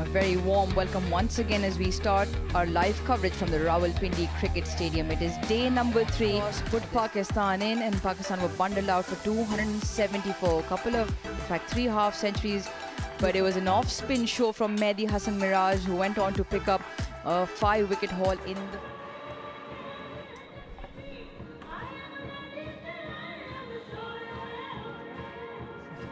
A very warm welcome once again as we start our live coverage from the Rawalpindi Cricket Stadium. It is day number 3. Put Pakistan in, and Pakistan were bundled out for 274. In fact, 3 half centuries. But it was an off-spin show from Mehdi Hasan Miraj, who went on to pick up a 5-wicket haul in the...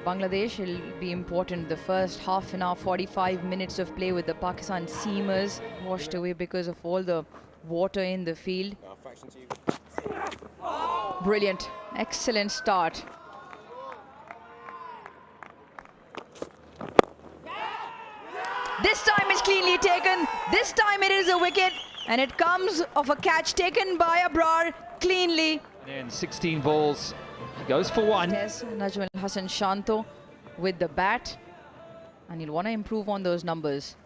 Bangladesh, it'll be important. The first half an hour, 45 minutes of play with the Pakistan seamers washed away because of all the water in the field. Brilliant. Excellent start. This time it's cleanly taken. This time it is a wicket, and it comes off a catch taken by Abrar cleanly. And 16 balls. He goes for 1. Yes, Najm Al Hassan Shanto with the bat, and he'll want to improve on those numbers.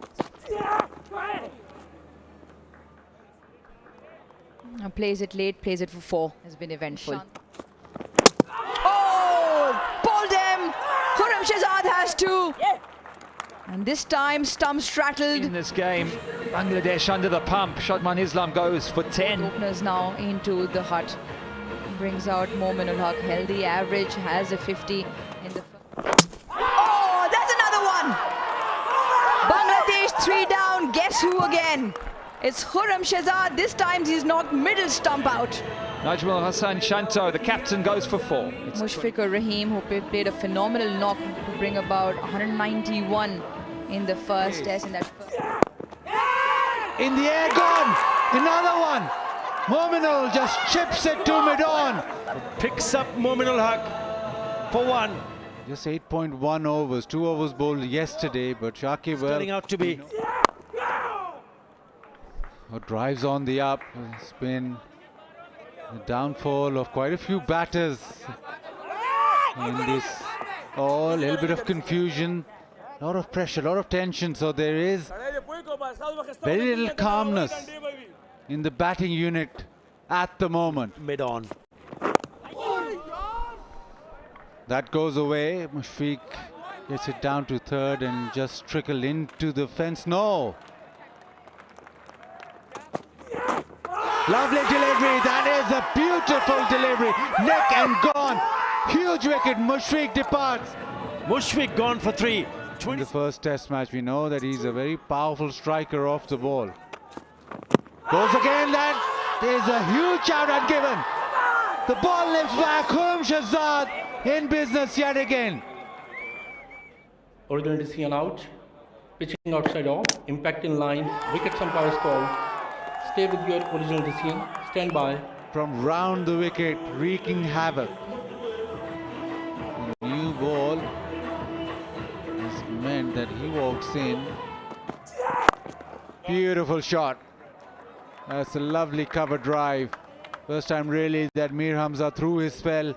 Plays it late, plays it for 4. Has been eventful. Oh! Pulled him! Khurram Shahzad has 2. And this time, stump straddled. In this game, Bangladesh under the pump. Shadman Islam goes for 10. Openers now into the hut. Brings out Mominul Haq. Healthy average, has a 50 in the... Oh, that's another one! Bangladesh 3 down. Guess who again? It's Khurram Shahzad. This time he's knocked middle stump out. Najm Al Hassan Shanto, the captain, goes for 4. Mushfiqur Rahim, who played a phenomenal knock to bring about 191 in the first test. In the air, gone! Another one! Mominul just chips it to mid-on. Picks up Mominul Haq for 1. Just 8.1 overs, 2 overs bowled yesterday, but Shakib Turning out to be... drives on the up. It's been the downfall of quite a few batters in this. Oh, a little bit of confusion, a lot of pressure, a lot of tension. So there is very little calmness in the batting unit at the moment. Mid-on. That goes away. Mushfiq gets it down to third and just trickled into the fence. No. Lovely delivery. That is a beautiful delivery. Neck and gone. Huge wicket. Mushfiq departs. Mushfiq gone for 3. In the first test match, we know that he's a very powerful striker off the ball. Goes again. That is a huge shout out given. The ball lifts back. Khurram Shahzad in business yet again. Original decision out. Pitching outside off. Impact in line. Wicket umpire called. Stay with your original decision. Stand by. From round the wicket, wreaking havoc. The new ball has meant that he walks in. Beautiful shot. That's a lovely cover drive. First time really that Mir Hamza threw his spell.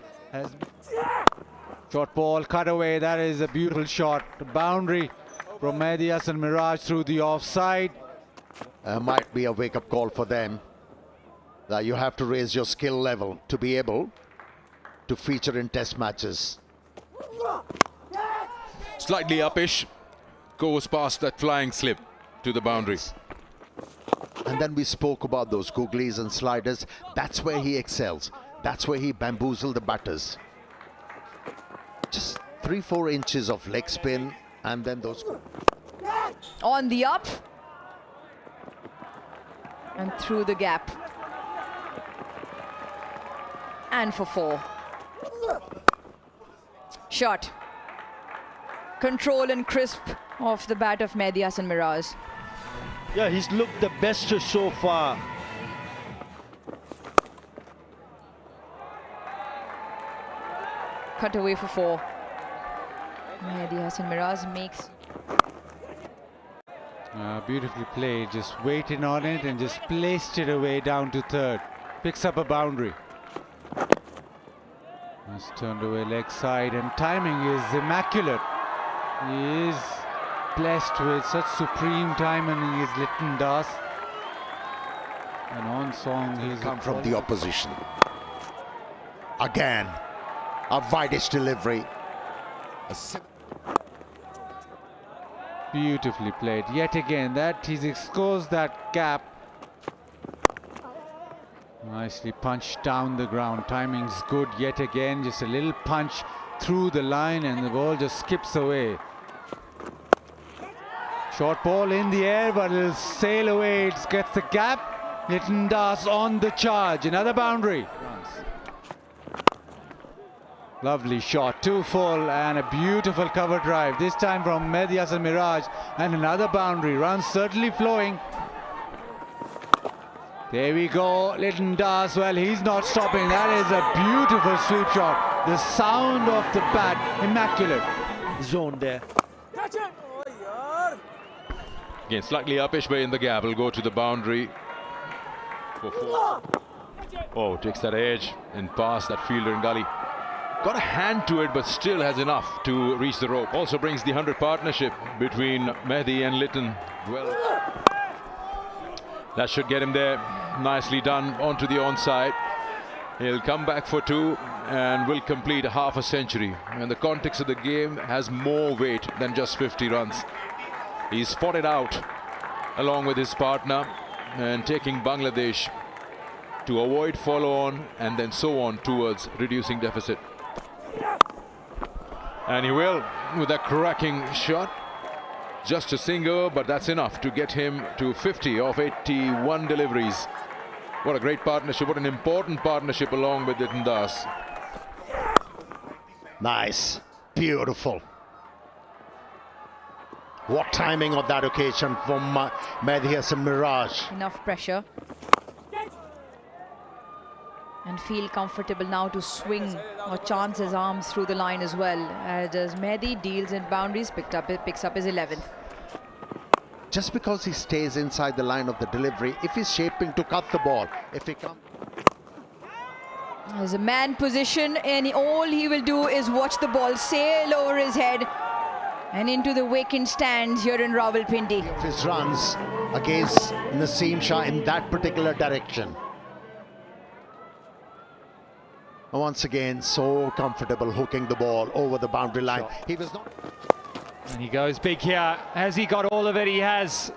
Short ball cut away. That is a beautiful shot. The boundary from Mehdi Hasan Miraj through the offside. Might be a wake-up call for them. That you have to raise your skill level to be able to feature in test matches. Slightly uppish, goes past that flying slip to the boundaries. And then we spoke about those googlies and sliders. That's where he excels. That's where he bamboozled the batters. Just 3-4 inches of leg spin, and then those... On the up. And through the gap. And for 4. Shot. Control and crisp off the bat of Mehdi Hasan Miraj. Yeah, he's looked the best so far. Cut away for 4. Mehdi Hasan Miraj makes... Beautifully played, just waited on it and just placed it away down to third. Picks up a boundary. Has turned away leg side, and timing is immaculate. He is blessed with such supreme timing in his Litton Das. And on song, he's come from the opposition. Again, a wide-ish delivery. Beautifully played. Yet again, that he's exposed that gap. Nicely punched down the ground. Timing's good yet again. Just a little punch through the line and the ball just skips away. Short ball in the air, but it'll sail away. It gets the gap. Litton Das on the charge. Another boundary. Lovely shot. 2 full and a beautiful cover drive. This time from Mehdi Hasan Miraj. And another boundary. Runs certainly flowing. There we go. Litton Das. Well, he's not stopping. That is a beautiful sweep shot. The sound of the bat. Immaculate. Zone there. Again, slightly uppish, but in the gap. Will go to the boundary. For 4. Oh, takes that edge and past that fielder in gully. Got a hand to it, but still has enough to reach the rope. Also brings the 100 partnership between Mehdi and Litton. Well, that should get him there. Nicely done onto the onside. He'll come back for 2 and will complete half a century. And the context of the game has more weight than just 50 runs. He's fought it out along with his partner and taking Bangladesh to avoid follow-on and then so on towards reducing deficit. And he will with a cracking shot. Just a single, but that's enough to get him to 50 of 81 deliveries. What a great partnership, what an important partnership along with Litton Das. Nice, beautiful. What timing of that occasion from Mehdi Hasan Miraj. Enough pressure. And feel comfortable now to swing or chance his arms through the line as well. As Mehdi deals in boundaries, picks up his 11th. Just because he stays inside the line of the delivery, if he's shaping to cut the ball, if he comes... There's a man position and all he will do is watch the ball sail over his head and into the vacant stands here in Rawalpindi. If his runs against Naseem Shah in that particular direction. Once again, so comfortable hooking the ball over the boundary line. He was not... And he goes big here. Has he got all of it? He has.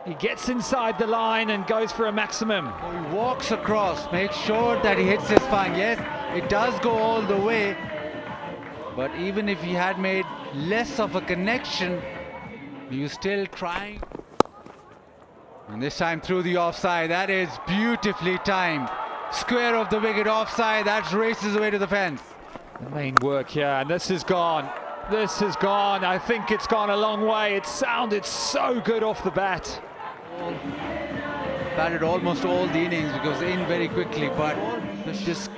He gets inside the line and goes for a maximum. He walks across, makes sure that he hits his fine. Yes, it does go all the way. But even if he had made less of a connection, he was still trying. And this time through the offside. That is beautifully timed. Square of the wicket offside. That races away to the fence. The main work here, and this is gone. This has gone. I think it's gone a long way. It sounded so good off the bat. Batted almost all the innings because in very quickly, but just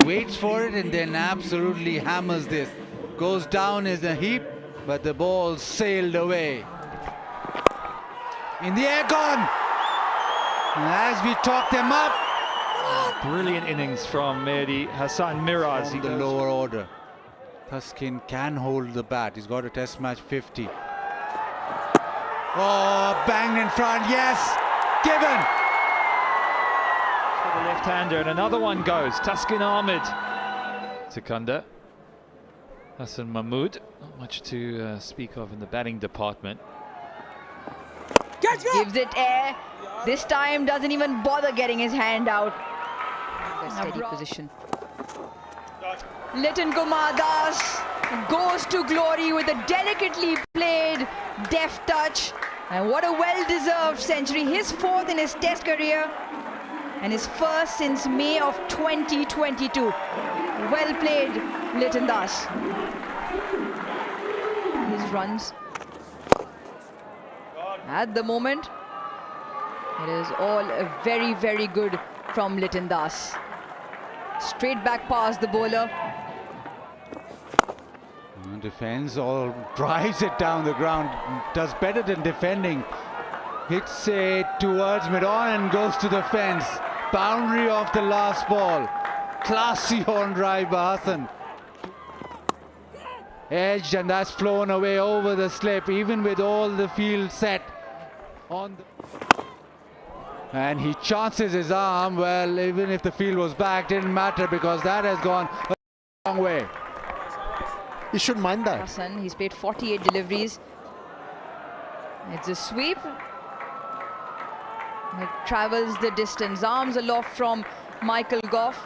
waits for it and then absolutely hammers this. Goes down as a heap, but the ball sailed away. In the air, gone. And as we talk them up, Brilliant innings from Mehdi Hasan Miraj. in the lower order. Thaskin can hold the bat. He's got a test match 50. Oh, banged in front. Yes, given. For the left-hander, and another one goes. Taskin Ahmed. Sikandar. Hassan Mahmood. Not much to speak of in the batting department. Gives it air. This time doesn't even bother getting his hand out. A steady position. Litton Kumar Das goes to glory with a delicately played deft touch. And what a well-deserved century. His 4th in his test career and his 1st since May of 2022. Well played, Litton Das. His runs at the moment, it is all very, very good from Litton Das. Straight back past the bowler. Defends or drives it down the ground. Does better than defending. Hits it towards mid-on and goes to the fence. Boundary of the last ball. Classy on drive by Hassan. Edged and that's flown away over the slip, even with all the field set on the... And he chances his arm. Well, even if the field was back, didn't matter because that has gone a long way. You shouldn't mind that. Hassan, he's played 48 deliveries. It's a sweep. It travels the distance. Arms aloft from Michael Goff.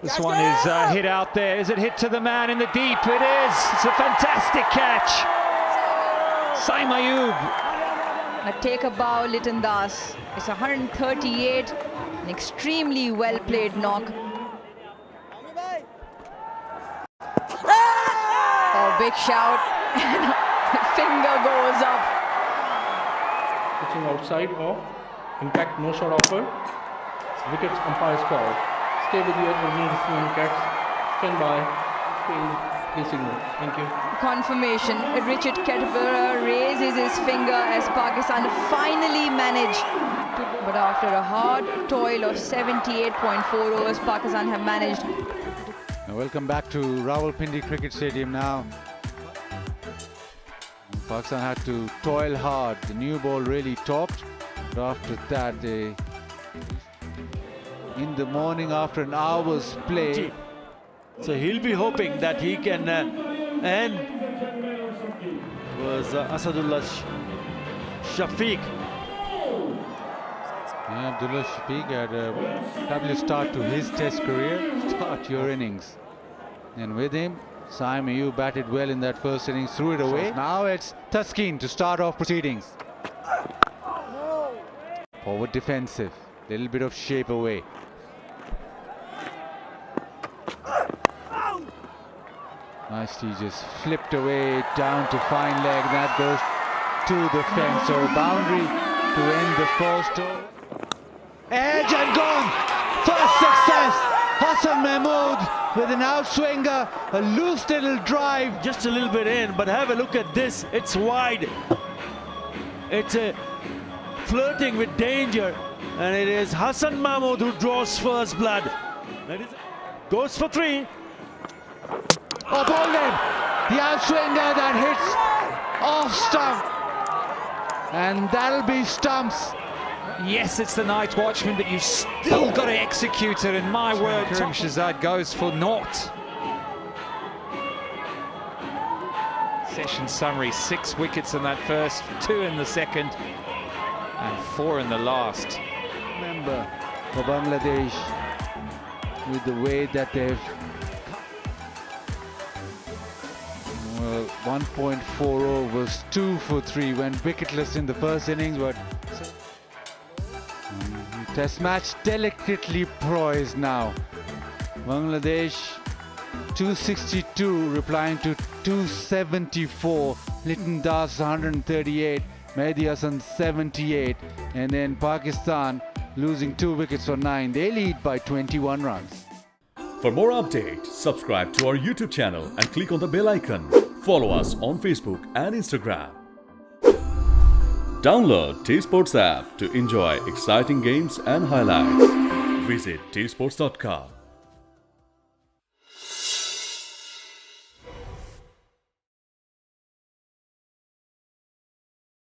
This one is hit out there. Is it hit to the man in the deep? It is. It's a fantastic catch. Saim Ayub. A take a bow, Liton Das. It's 138. An extremely well played knock. Oh, big shout. And finger goes up. Pitching outside off. Impact, no shot offered. Wickets, umpire's call. Stay with your original decision, Cats. Stand by. Please signal. Thank you. Confirmation. Richard Ketterer raises his finger as Pakistan finally managed to, but after a hard toil of 78.4 overs, Pakistan have managed. Welcome back to Rawalpindi Cricket Stadium now. Pakistan had to toil hard. The new ball really topped, but after that they, in the morning after an hour's play, So he'll be hoping that he can end. Was Asadullah Shafiq. yeah, Abdullah Shafiq had a fabulous start to his test career. Start your innings. And with him, Saim Ayub batted well in that first innings, threw it away. Now it's Taskeen to start off proceedings. Forward defensive, little bit of shape away. Nicely just flipped away down to fine leg. That goes to the fence. So boundary to end the first over. Edge and gone. First success. Hassan Mahmood with an outswinger, a loose little drive. Just a little bit in, but have a look at this. It's wide. It's flirting with danger, and it is Hassan Mahmood who draws first blood. Goes for 3. Oh, bowled him. The outswinger that hits off stump. And that'll be stumps. Yes, it's the night watchman, but you've still got to execute it. And my word, Karim Shahzad goes for naught. Session summary: 6 wickets in that first, 2 in the second, and 4 in the last. Remember for Bangladesh with the way that they've 1.4 overs, 2 for 3, went wicketless in the first innings, but test match delicately poised now. Bangladesh 262 replying to 274, Liton Das 138, Mehdi Hasan 78, and then Pakistan losing 2 wickets for 9. They lead by 21 runs. For more updates, subscribe to our YouTube channel and click on the bell icon. Follow us on Facebook and Instagram. Download T Sports app to enjoy exciting games and highlights. Visit tsports.com.